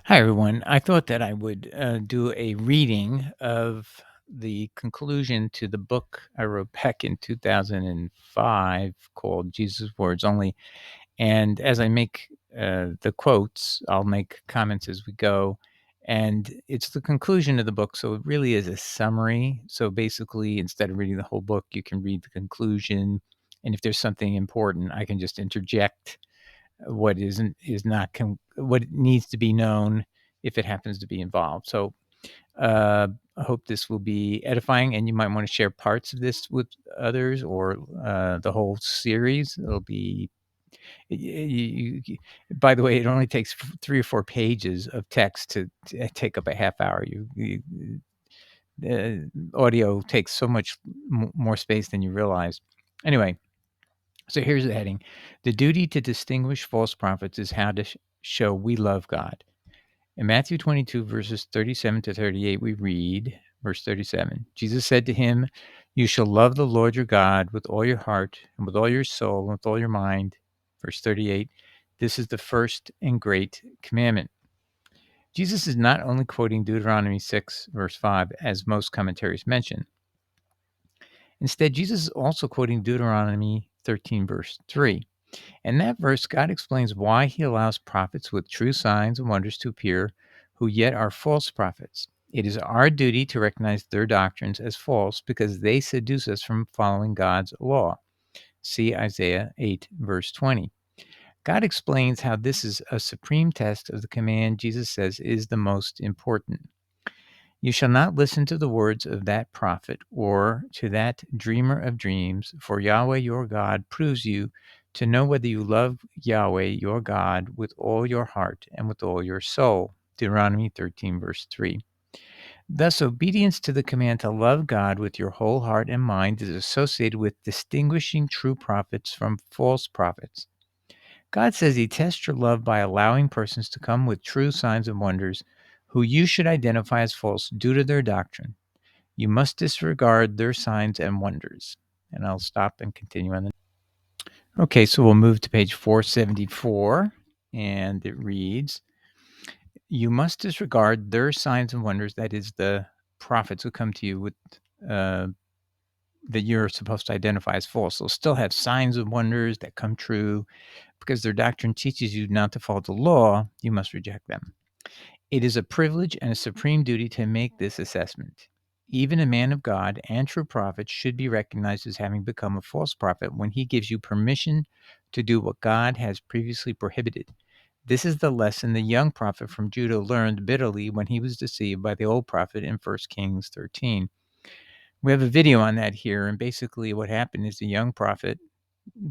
Hi, everyone. I thought that I would do a reading of the conclusion to the book I wrote back in 2005 called Jesus' Words Only. And as I make the quotes, I'll make comments as we go. And it's the conclusion of the book. So it really is a summary. So basically, instead of reading the whole book, you can read the conclusion. And if there's something important, I can just interject what isn't is not what needs to be known if it happens to be involved. So I hope this will be edifying, and you might want to share parts of this with others or the whole series. It'll be. By the way, it only takes 3 or 4 pages of text to take up a half hour. Audio takes so much more space than you realize. Anyway, so here's the heading. The duty to distinguish false prophets is how to show we love God. In Matthew 22, verses 37 to 38, we read, verse 37, Jesus said to him, "You shall love the Lord your God with all your heart and with all your soul and with all your mind." Verse 38, this is the first and great commandment. Jesus is not only quoting Deuteronomy 6, verse 5, as most commentaries mention. Instead, Jesus is also quoting Deuteronomy 13, verse 3. In that verse, God explains why he allows prophets with true signs and wonders to appear who yet are false prophets. It is our duty to recognize their doctrines as false because they seduce us from following God's law. See Isaiah 8, verse 20. God explains how this is a supreme test of the command Jesus says is the most important. You shall not listen to the words of that prophet or to that dreamer of dreams, for Yahweh your God proves you to know whether you love Yahweh your God with all your heart and with all your soul. Deuteronomy 13, verse 3. Thus, obedience to the command to love God with your whole heart and mind is associated with distinguishing true prophets from false prophets. God says he tests your love by allowing persons to come with true signs and wonders who you should identify as false due to their doctrine. You must disregard their signs and wonders. And I'll stop and continue on. Okay, so we'll move to page 474, and it reads, you must disregard their signs and wonders, that is, the prophets who come to you with uh, that you're supposed to identify as false. They'll still have signs and wonders that come true because their doctrine teaches you not to follow the law. You must reject them. It is a privilege and a supreme duty to make this assessment. Even a man of God and true prophet should be recognized as having become a false prophet when he gives you permission to do what God has previously prohibited. This is the lesson the young prophet from Judah learned bitterly when he was deceived by the old prophet in 1 Kings 13. We have a video on that here, and basically what happened is the young prophet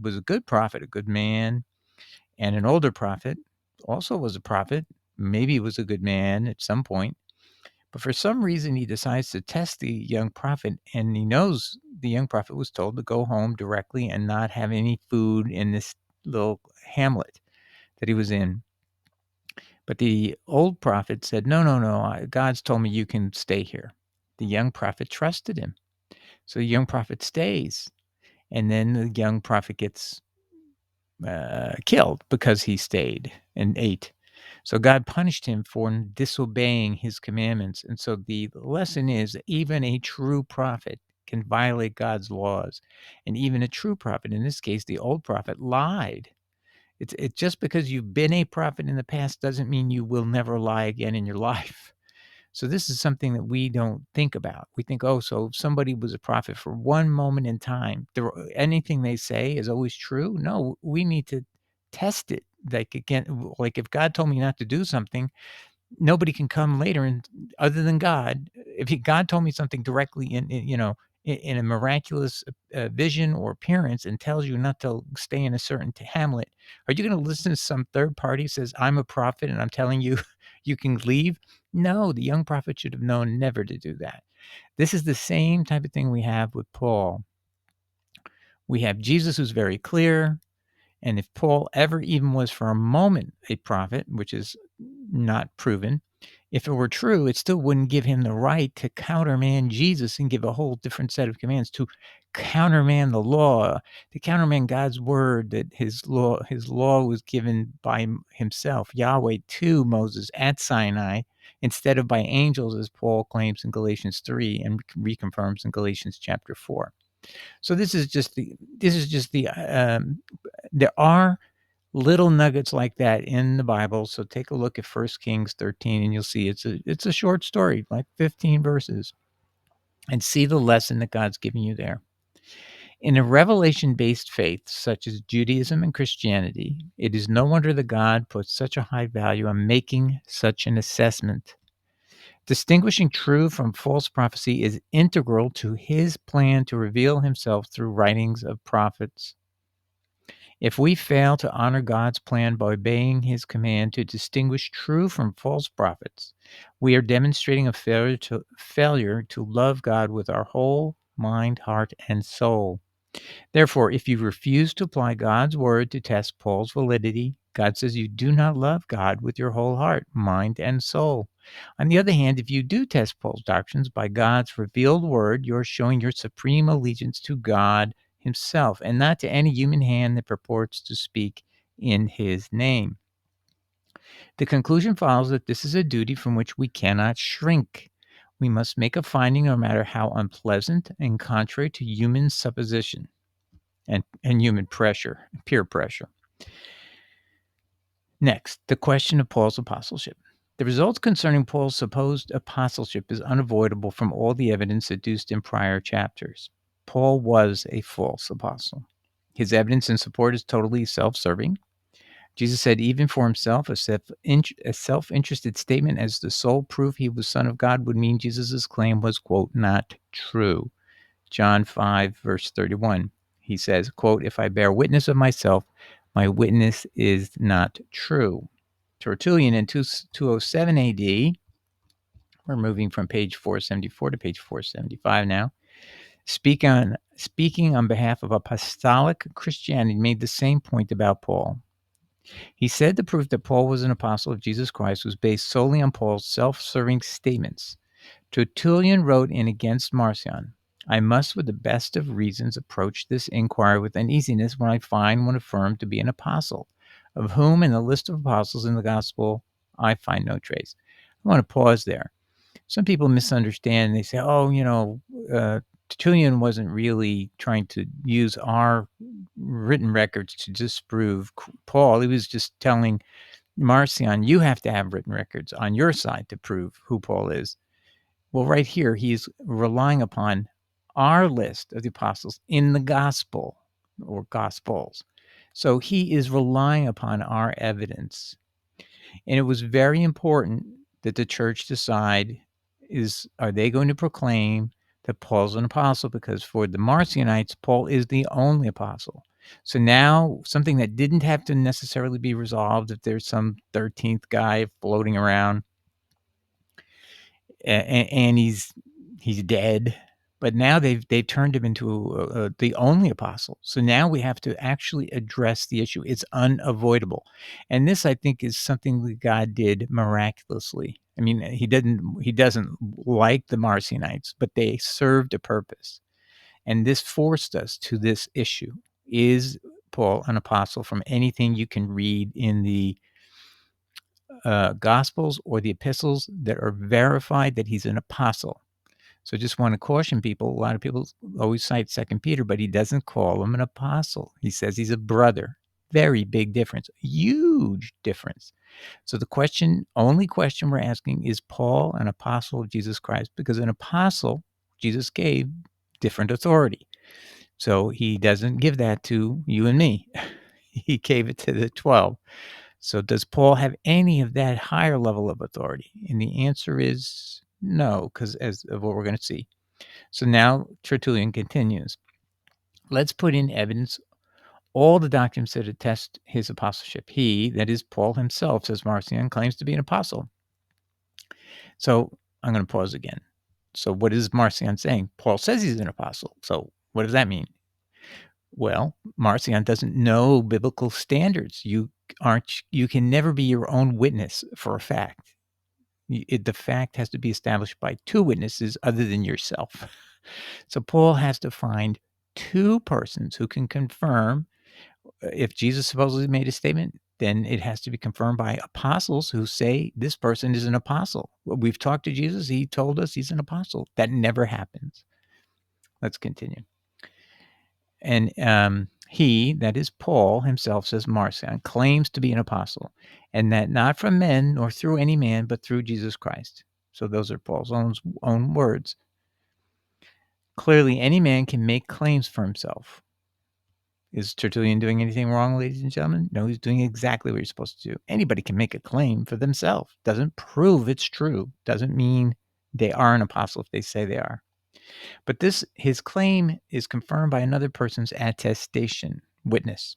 was a good prophet, a good man, and an older prophet also was a prophet, maybe was a good man at some point. But for some reason, he decides to test the young prophet, and he knows the young prophet was told to go home directly and not have any food in this little hamlet that he was in. But the old prophet said, no, no, no, God's told me you can stay here. The young prophet trusted him. So the young prophet stays. And then the young prophet gets killed because he stayed and ate. So God punished him for disobeying his commandments. And so the lesson is that even a true prophet can violate God's laws. And even a true prophet, in this case, the old prophet, lied. It's just because you've been a prophet in the past doesn't mean you will never lie again in your life. So this is something that we don't think about. We think, oh, so if somebody was a prophet for one moment in time, anything they say is always true. No, we need to test it. Like again, like if God told me not to do something, nobody can come later and other than God. If God told me something directly in a miraculous vision or appearance and tells you not to stay in a certain hamlet, are you going to listen to some third party says I'm a prophet and I'm telling you you can leave? No, the young prophet should have known never to do that. This is the same type of thing we have with Paul. We have Jesus who's very clear. And if Paul ever even was for a moment a prophet, which is not proven, if it were true, it still wouldn't give him the right to countermand Jesus and give a whole different set of commands to countermand the law, to countermand God's word, that his law was given by himself, Yahweh, to Moses at Sinai instead of by angels, as Paul claims in Galatians 3 and reconfirms in Galatians chapter 4. So this is just the there are little nuggets like that in the Bible. So take a look at 1 Kings 13 and you'll see it's a short story, like 15 verses, and see the lesson that God's giving you there. In a revelation-based faith such as Judaism and Christianity, it is no wonder that God puts such a high value on making such an assessment. Distinguishing true from false prophecy is integral to his plan to reveal himself through writings of prophets. If we fail to honor God's plan by obeying his command to distinguish true from false prophets, we are demonstrating a failure to love God with our whole mind, heart, and soul. Therefore, if you refuse to apply God's word to test Paul's validity, God says you do not love God with your whole heart, mind, and soul. On the other hand, if you do test Paul's doctrines by God's revealed word, you're showing your supreme allegiance to God himself and not to any human hand that purports to speak in his name. The conclusion follows that this is a duty from which we cannot shrink. We must make a finding no matter how unpleasant and contrary to human supposition and human pressure, peer pressure. Next, the question of Paul's apostleship. The results concerning Paul's supposed apostleship is unavoidable from all the evidence adduced in prior chapters. Paul was a false apostle. His evidence in support is totally self-serving. Jesus said even for himself, a self-interested statement as the sole proof he was Son of God would mean Jesus' claim was, quote, not true. John 5, verse 31. He says, quote, if I bear witness of myself, my witness is not true. Tertullian in 207 AD, we're moving from page 474 to page 475 now, speaking on behalf of apostolic Christianity, made the same point about Paul. He said the proof that Paul was an apostle of Jesus Christ was based solely on Paul's self-serving statements. Tertullian wrote in Against Marcion, I must with the best of reasons approach this inquiry with uneasiness when I find one affirmed to be an apostle, of whom in the list of apostles in the gospel I find no trace. I want to pause there. Some people misunderstand and they say, Tertullian wasn't really trying to use our written records to disprove Paul. He was just telling Marcion, you have to have written records on your side to prove who Paul is. Well, right here, he's relying upon our list of the apostles in the gospel or gospels. So he is relying upon our evidence. And it was very important that the church decide are they going to proclaim that Paul's an apostle? Because for the Marcionites, Paul is the only apostle. So now something that didn't have to necessarily be resolved if there's some 13th guy floating around and he's dead, but now they've turned him into the only apostle. So now we have to actually address the issue. It's unavoidable, and this I think is something that God did miraculously. I mean, he doesn't like the Marcionites, but they served a purpose, and this forced us to this issue: is Paul an apostle? From anything you can read in the Gospels or the epistles that are verified that he's an apostle. So just want to caution people. A lot of people always cite 2 Peter, but he doesn't call him an apostle. He says he's a brother. Very big difference. Huge difference. So the only question we're asking, is Paul an apostle of Jesus Christ? Because an apostle, Jesus gave different authority. So he doesn't give that to you and me. He gave it to the 12. So does Paul have any of that higher level of authority? And the answer is no, because as of what we're going to see. So now Tertullian continues. Let's put in evidence all the documents that attest his apostleship. He, that is Paul himself, says Marcion, claims to be an apostle. So I'm going to pause again. So what is Marcion saying? Paul says he's an apostle. So what does that mean? Well, Marcion doesn't know biblical standards. You can never be your own witness for a fact. The fact has to be established by two witnesses other than yourself. So Paul has to find two persons who can confirm. If Jesus supposedly made a statement, then it has to be confirmed by apostles who say this person is an apostle. We've talked to Jesus. He told us he's an apostle. That never happens. Let's continue. And he, that is Paul himself, says Marcion, claims to be an apostle, and that not from men nor through any man, but through Jesus Christ. So those are Paul's own words. Clearly, any man can make claims for himself. Is Tertullian doing anything wrong, ladies and gentlemen? No, he's doing exactly what you're supposed to do. Anybody can make a claim for themselves. Doesn't prove it's true. Doesn't mean they are an apostle if they say they are. But his claim is confirmed by another person's attestation, witness.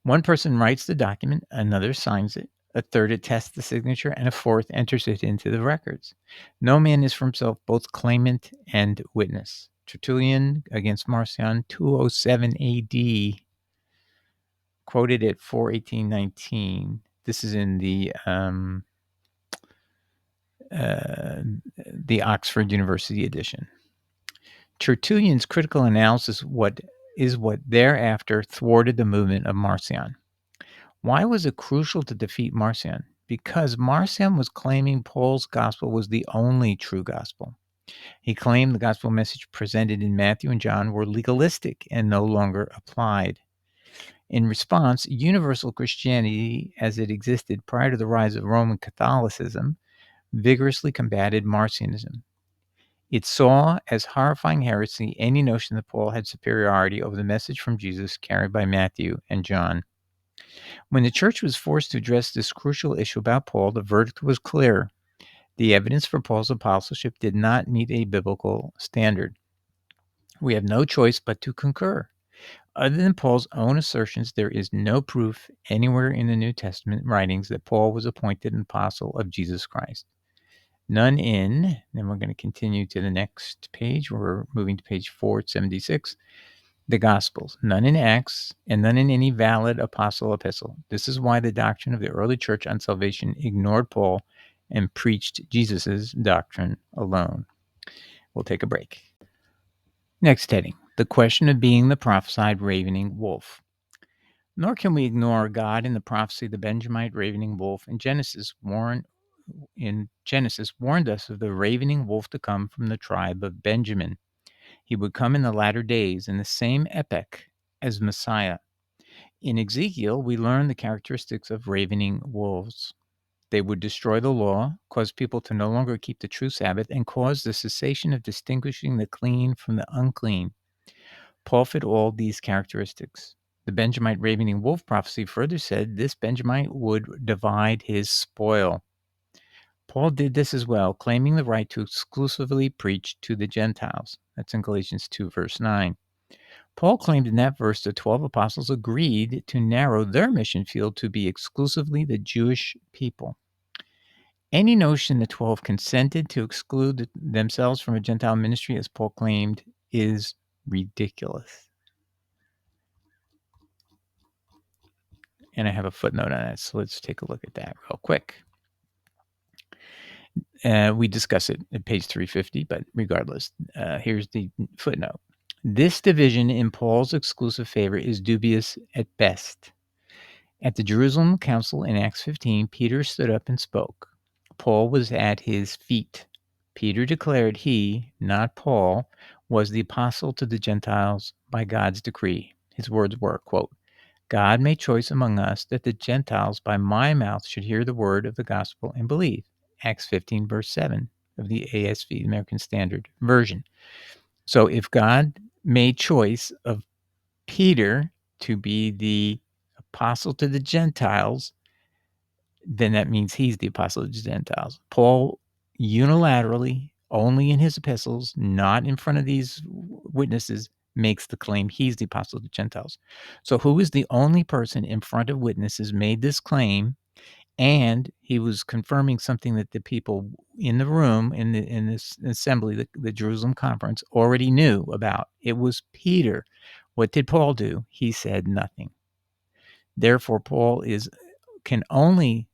One person writes the document, another signs it, a third attests the signature, and a fourth enters it into the records. No man is for himself both claimant and witness. Tertullian against Marcion, 207 AD, quoted at 4:18-19. This is in the Oxford University edition. Tertullian's critical analysis what thereafter thwarted the movement of Marcion. Why was it crucial to defeat Marcion? Because Marcion was claiming Paul's gospel was the only true gospel. He claimed the gospel message presented in Matthew and John were legalistic and no longer applied. In response, universal Christianity, as it existed prior to the rise of Roman Catholicism, vigorously combated Marcionism. It saw as horrifying heresy any notion that Paul had superiority over the message from Jesus carried by Matthew and John. When the church was forced to address this crucial issue about Paul, the verdict was clear. The evidence for Paul's apostleship did not meet a biblical standard. We have no choice but to concur. Other than Paul's own assertions, there is no proof anywhere in the New Testament writings that Paul was appointed an apostle of Jesus Christ. None in, then we're going to continue to the next page. We're moving to page 476, the Gospels. None in Acts, and none in any valid apostle epistle. This is why the doctrine of the early church on salvation ignored Paul and preached Jesus' doctrine alone. We'll take a break. Next heading, the question of being the prophesied ravening wolf. Nor can we ignore God in the prophecy of the Benjamite ravening wolf in Genesis warned us of the ravening wolf to come from the tribe of Benjamin. He would come in the latter days in the same epoch as Messiah. In Ezekiel, we learn the characteristics of ravening wolves. They would destroy the law, cause people to no longer keep the true Sabbath, and cause the cessation of distinguishing the clean from the unclean. Paul fit all these characteristics. The Benjamite ravening wolf prophecy further said this Benjamite would divide his spoil. Paul did this as well, claiming the right to exclusively preach to the Gentiles. That's in Galatians 2, verse 9. Paul claimed in that verse the 12 apostles agreed to narrow their mission field to be exclusively the Jewish people. Any notion the 12 consented to exclude themselves from a Gentile ministry, as Paul claimed, is ridiculous. And I have a footnote on that, so let's take a look at that real quick. We discuss it at page 350, but regardless, here's the footnote. This division in Paul's exclusive favor is dubious at best. At the Jerusalem Council in Acts 15, Peter stood up and spoke. Paul was at his feet. Peter declared he, not Paul, was the apostle to the Gentiles by God's decree. His words were, quote, God made choice among us that the Gentiles by my mouth should hear the word of the gospel and believe. Acts 15, verse 7 of the ASV, American Standard Version. So if God made choice of Peter to be the apostle to the Gentiles, then that means he's the apostle to the Gentiles. Paul unilaterally, only in his epistles, not in front of these witnesses, makes the claim he's the apostle to the Gentiles. So who is the only person in front of witnesses made this claim? And he was confirming something that the people in the room, in this assembly, the Jerusalem conference, already knew about. It was Peter. What did Paul do? He said nothing. Therefore, Paul can only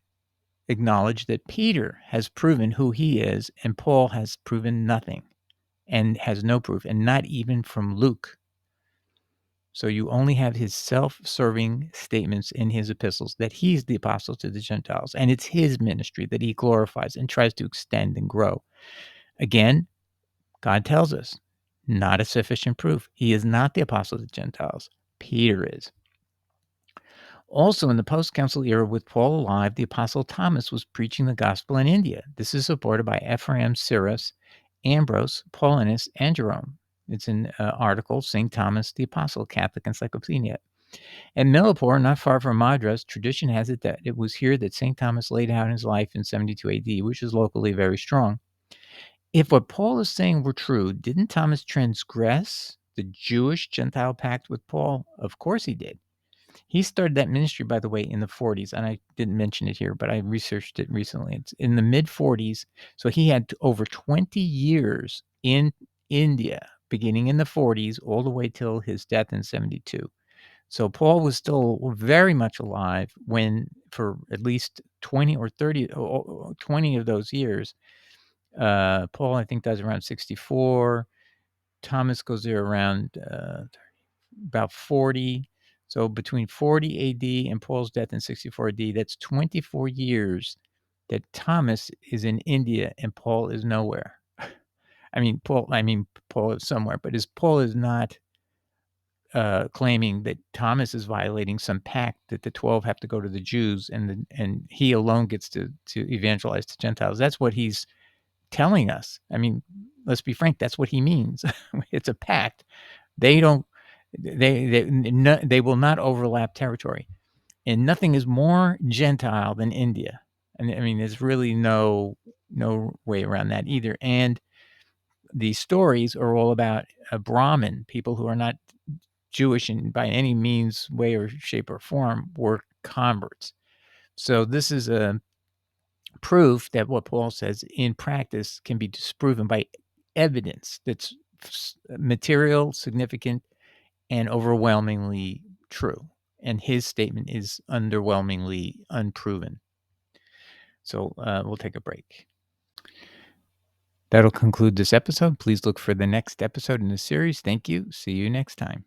acknowledge that Peter has proven who he is, and Paul has proven nothing. and has no proof, and not even from Luke. So you only have his self-serving statements in his epistles that he's the apostle to the Gentiles, and it's his ministry that he glorifies and tries to extend and grow. Again, God tells us, not a sufficient proof. He is not the apostle to the Gentiles. Peter is. Also, in the post-council era with Paul alive, the apostle Thomas was preaching the gospel in India. This is supported by Ephraim, Cyrus, Ambrose, Paulinus, and Jerome. It's an article, St. Thomas the Apostle, Catholic Encyclopedia. At Millipore, not far from Madras, tradition has it that it was here that St. Thomas laid out his life in 72 AD, which is locally very strong. If what Paul is saying were true, didn't Thomas transgress the Jewish-Gentile pact with Paul? Of course he did. He started that ministry, by the way, in the 40s, and I didn't mention it here, but I researched it recently. It's in the mid-40s, so he had over 20 years in India, beginning in the 40s, all the way till his death in 72. So Paul was still very much alive when, for at least 20 or 30, 20 of those years, Paul, I think, dies around 64. Thomas goes there around about 40. So between 40 AD and Paul's death in 64 AD, that's 24 years that Thomas is in India and Paul is nowhere. Paul is somewhere, but Paul is not claiming that Thomas is violating some pact that the 12 have to go to the Jews and he alone gets to evangelize to Gentiles. That's what he's telling us. I mean, let's be frank, that's what he means. It's a pact. They will not overlap territory. And nothing is more Gentile than India. And I mean, there's really no way around that either. And the stories are all about a Brahmin, people who are not Jewish in by any means, way or shape or form, were converts. So this is a proof that what Paul says in practice can be disproven by evidence that's material, significant, and overwhelmingly true. And his statement is underwhelmingly unproven. So we'll take a break. That'll conclude this episode. Please look for the next episode in the series. Thank you. See you next time.